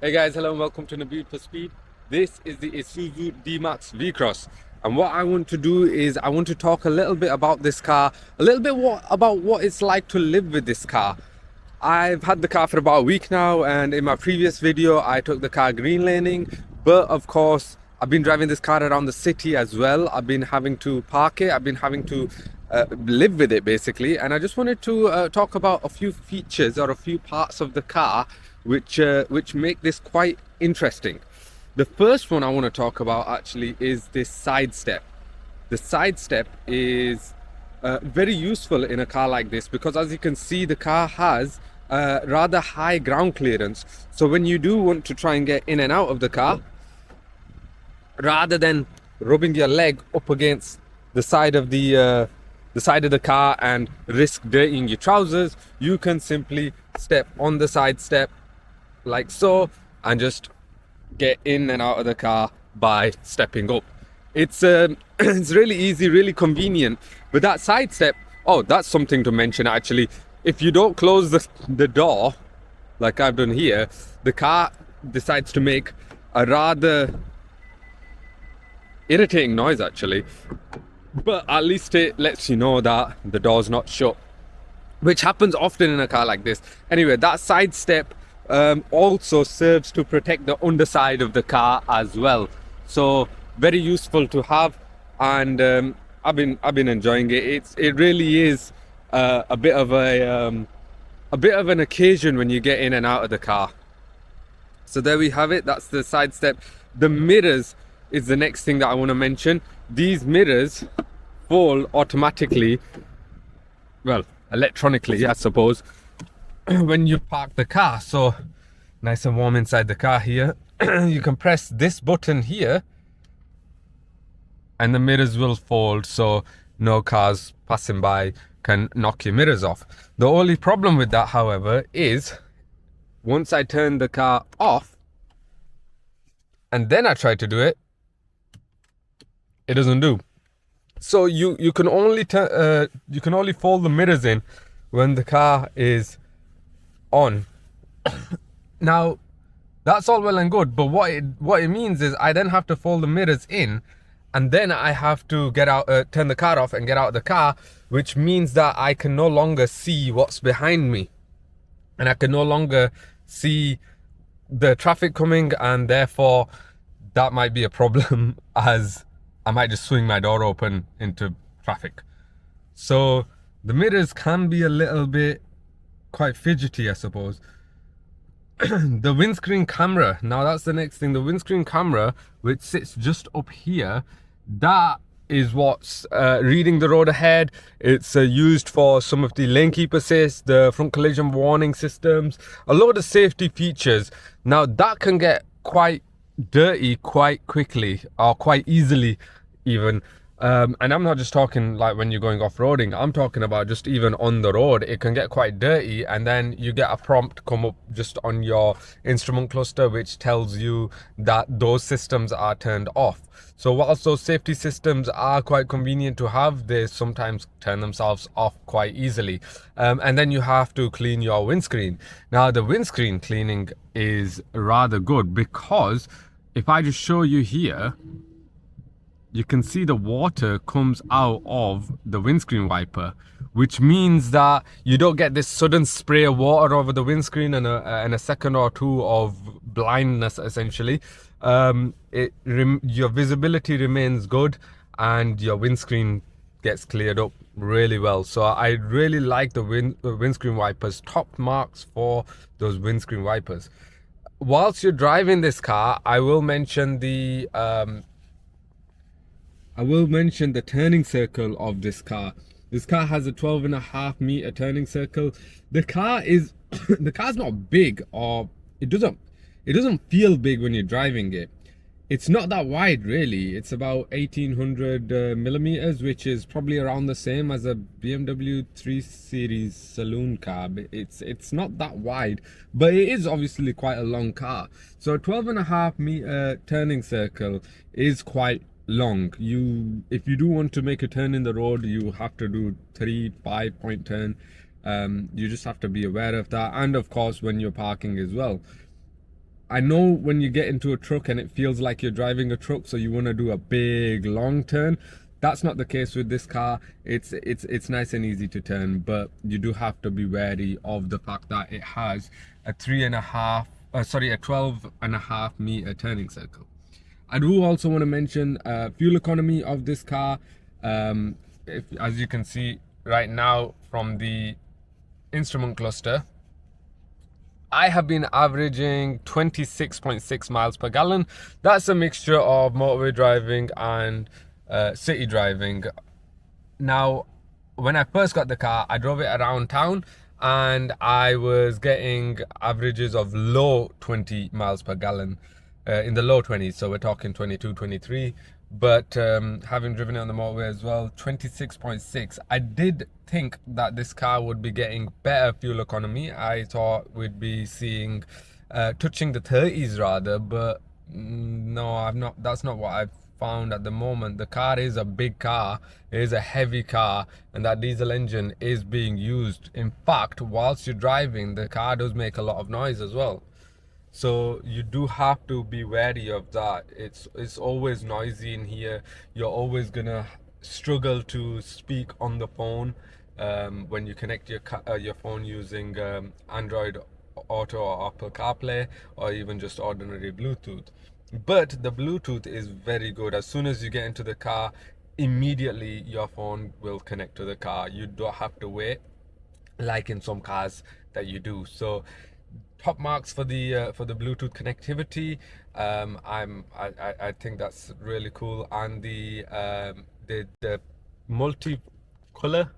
Hey guys, hello and welcome to Nabil for Speed. This is the Isuzu D-Max V-Cross. And what I want to do is I want to talk a little bit about this car, a little bit about what it's like to live with this car. I've had the car for about a week now, and in my previous video I took the car green laning, but of course I've been driving this car around the city as well. I've been having to park it, I've been having to live with it basically, and I just wanted to talk about a few features or a few parts of the car which make this quite interesting. The first one I want to talk about actually is this side step. The side step is very useful in a car like this because, as you can see, the car has rather high ground clearance. So when you do want to try and get in and out of the car, rather than rubbing your leg up against the side of the car and risk dirtying your trousers, you can simply step on the side step like so and just get in and out of the car by stepping up. It's it's really easy, really convenient. But that side step, oh, that's something to mention actually. If you don't close the door like I've done here, the car decides to make a rather irritating noise actually, but at least it lets you know that the door's not shut, which happens often in a car like this. Anyway, that side step also serves to protect the underside of the car as well, so very useful to have. And I've been enjoying it. It really is a bit of an occasion when you get in and out of the car. So there we have it. That's the side step. The mirrors is the next thing that I want to mention. These mirrors fall automatically, well, electronically, I suppose, when you park the car. So nice and warm inside the car here. You can press this button here and the mirrors will fold, so no cars passing by can knock your mirrors off. The only problem with that, however, is once I turn the car off and then I try to do it, it doesn't do. So you can only fold the mirrors in when the car is on. Now that's all well and good, but what it means is I then have to fold the mirrors in, and then I have to get out, turn the car off and get out of the car, which means that I can no longer see what's behind me, and I can no longer see the traffic coming, and therefore that might be a problem as I might just swing my door open into traffic. So the mirrors can be a little bit quite fidgety, I suppose. The windscreen camera, now that's the next thing. The windscreen camera, which sits just up here, that is what's reading the road ahead. It's used for some of the lane keep assist, the front collision warning systems, a load of safety features. Now that can get quite dirty quite quickly, or quite easily even. And I'm not just talking like when you're going off-roading, I'm talking about just even on the road. It can get quite dirty, and then you get a prompt come up just on your instrument cluster which tells you that those systems are turned off. So whilst those safety systems are quite convenient to have, they sometimes turn themselves off quite easily. And then you have to clean your windscreen. Now the windscreen cleaning is rather good because if I just show you here, you can see the water comes out of the windscreen wiper, which means that you don't get this sudden spray of water over the windscreen and a second or two of blindness essentially. Your visibility remains good and your windscreen gets cleared up really well. So I really like the windscreen wipers. Top marks for those windscreen wipers. Whilst you're driving this car, I will mention the turning circle of this car. This car has a 12.5 meter turning circle. The car's not big, or it doesn't feel big when you're driving it. It's not that wide really. It's about 1800 millimeters, which is probably around the same as a BMW 3 Series saloon car. It's not that wide, but it is obviously quite a long car. So a 12.5 meter turning circle is quite long. If you do want to make a turn in the road, you have to do 3-5 point turn. You just have to be aware of that, and of course when you're parking as well. I know when you get into a truck and it feels like you're driving a truck, so you want to do a big long turn. That's not the case with this car. It's nice and easy to turn, but you do have to be wary of the fact that it has a 12.5 meter turning circle. I do also want to mention fuel economy of this car. As you can see right now from the instrument cluster, I have been averaging 26.6 miles per gallon. That's a mixture of motorway driving and city driving. Now, when I first got the car, I drove it around town and I was getting averages of low 20 miles per gallon, in the low 20s. So we're talking 22, 23. But having driven it on the motorway as well, 26.6. I did think that this car would be getting better fuel economy. I thought we'd be seeing touching the 30s rather, but no, I've not. That's not what I've found at the moment. The car is a big car, it is a heavy car, and that diesel engine is being used. In fact, whilst you're driving, the car does make a lot of noise as well. So you do have to be wary of that. It's always noisy in here. You're always gonna struggle to speak on the phone when you connect your phone using Android Auto or Apple CarPlay, or even just ordinary Bluetooth. But the Bluetooth is very good. As soon as you get into the car, immediately your phone will connect to the car. You don't have to wait like in some cars that you do. So top marks for the Bluetooth connectivity. I think that's really cool. And the multicolor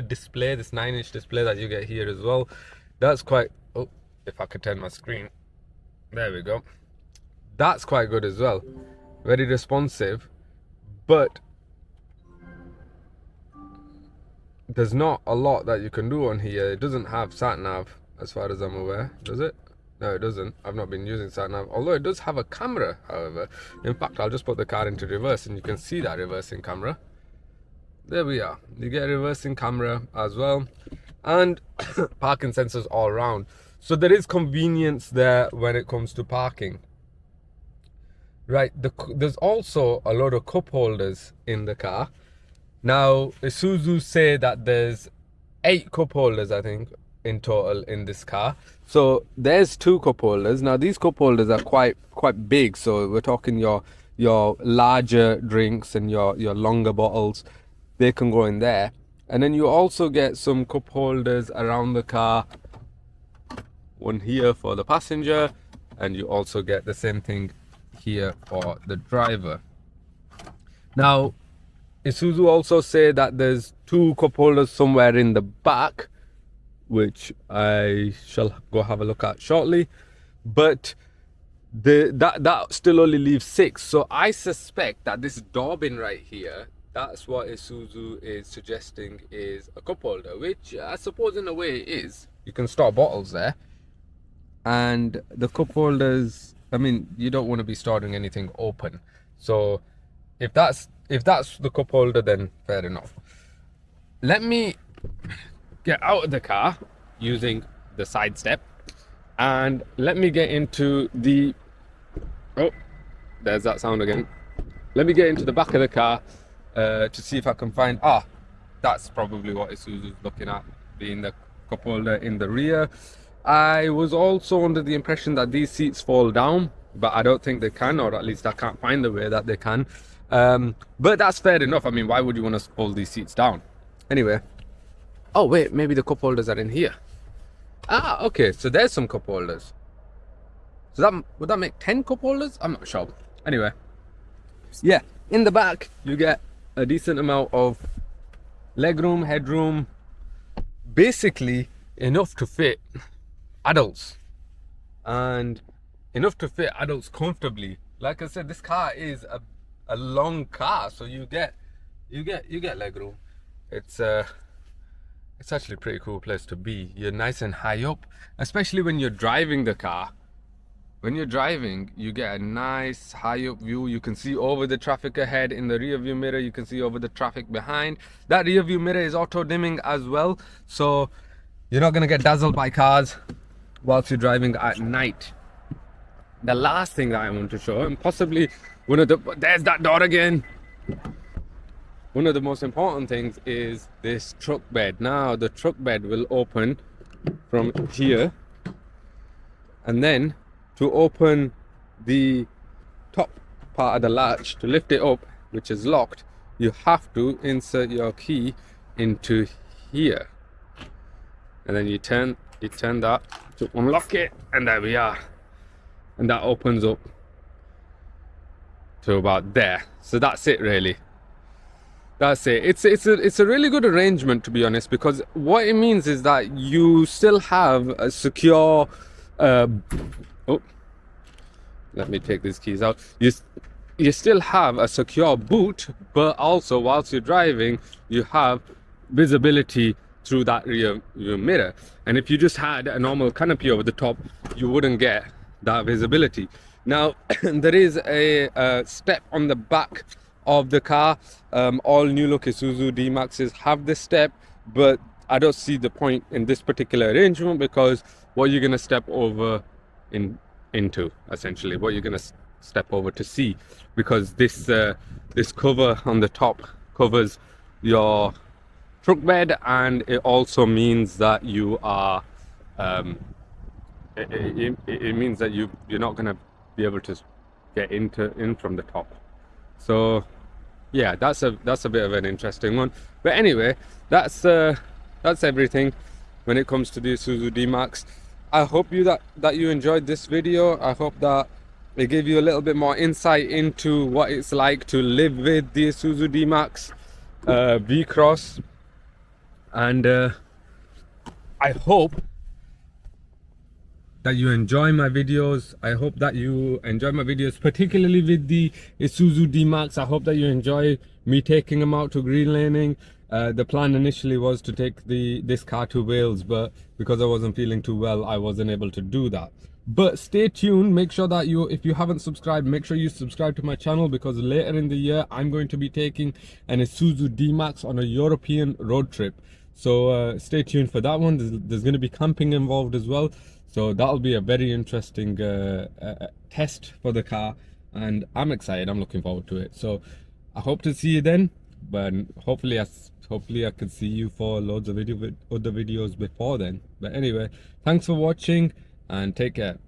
display, this 9-inch display that you get here as well, that's quite, oh, if I could turn my screen, there we go, that's quite good as well, very responsive. But there's not a lot that you can do on here. It doesn't have sat nav as far as I'm aware, does it? No, it doesn't. I've not been using sat nav, although it does have a camera, however. In fact, I'll just put the car into reverse and you can see that reversing camera. There we are. You get a reversing camera as well, and parking sensors all around. So there is convenience there when it comes to parking. Right, there's also a lot of cup holders in the car. Now, Isuzu say that there's 8 cup holders, I think, in total in this car. So there's 2 cup holders. Now these cup holders are quite big, so we're talking your larger drinks and your longer bottles, they can go in there. And then you also get some cup holders around the car, one here for the passenger, and you also get the same thing here for the driver. Now Isuzu also say that there's 2 cup holders somewhere in the back, which I shall go have a look at shortly, but that still only leaves 6. So I suspect that this door bin right here, that's what Isuzu is suggesting is a cup holder, which I suppose in a way it is. You can store bottles there, and the cup holders, I mean, you don't want to be storing anything open. So if that's the cup holder, then fair enough. Let me get out of the car using the side step, and let me get into the, oh, there's that sound again. Let me get into the back of the car to see if I can find, that's probably what Isuzu's looking at, being the cup holder in the rear. I was also under the impression that these seats fall down, but I don't think they can, or at least I can't find the way that they can. But that's fair enough. I mean, why would you want to fold these seats down? Anyway, oh wait, maybe the cup holders are in here. Okay, so there's some cup holders. So would that make 10 cup holders? I'm not sure. Anyway, yeah, in the back you get a decent amount of legroom, headroom, basically enough to fit adults, and enough to fit adults comfortably. Like I said, this car is a long car, so you get legroom. It's actually a pretty cool place to be. You're nice and high up, especially when you're driving the car. When you're driving, you get a nice high up view. You can see over the traffic ahead. In the rear view mirror, you can see over the traffic behind. That rear view mirror is auto dimming as well, so you're not going to get dazzled by cars whilst you're driving at night. the last thing that I want to show, and possibly one of the, there's that door again. One of the most important things is this truck bed. Now the truck bed will open from here, and then to open the top part of the latch, to lift it up, which is locked, you have to insert your key into here, and then you turn that to unlock it, and there we are, and that opens up to about there. So that's it, really. That's it. It's a really good arrangement, to be honest, because what it means is that you still have a secure oh, let me take these keys out. You still have a secure boot, but also whilst you're driving, you have visibility through that rear mirror. And if you just had a normal canopy over the top, you wouldn't get that visibility. Now there is a step on the back of the car. All new look Isuzu D-Maxes have this step, but I don't see the point in this particular arrangement, because what you're going to step over into, essentially, what you're going to step over to see, because this cover on the top covers your truck bed, and it also means that you are it means that you're not going to be able to get in from the top. So yeah, that's a bit of an interesting one. But anyway, that's everything when it comes to the Isuzu D-Max. I hope that you enjoyed this video. I hope that it gave you a little bit more insight into what it's like to live with the Isuzu D-Max V-Cross, and I hope that you enjoy my videos. I hope that you enjoy my videos, particularly with the Isuzu D-Max. I hope that you enjoy me taking them out to green laning. The plan initially was to take this car to Wales, but because I wasn't feeling too well, I wasn't able to do that. But stay tuned. Make sure that if you haven't subscribed, make sure you subscribe to my channel, because later in the year I'm going to be taking an Isuzu D-Max on a European road trip. So stay tuned for that one. There's going to be camping involved as well. So that'll be a very interesting test for the car, and I'm excited. I'm looking forward to it. So I hope to see you then, but hopefully I can see you for loads of other videos before then. But anyway, thanks for watching, and take care.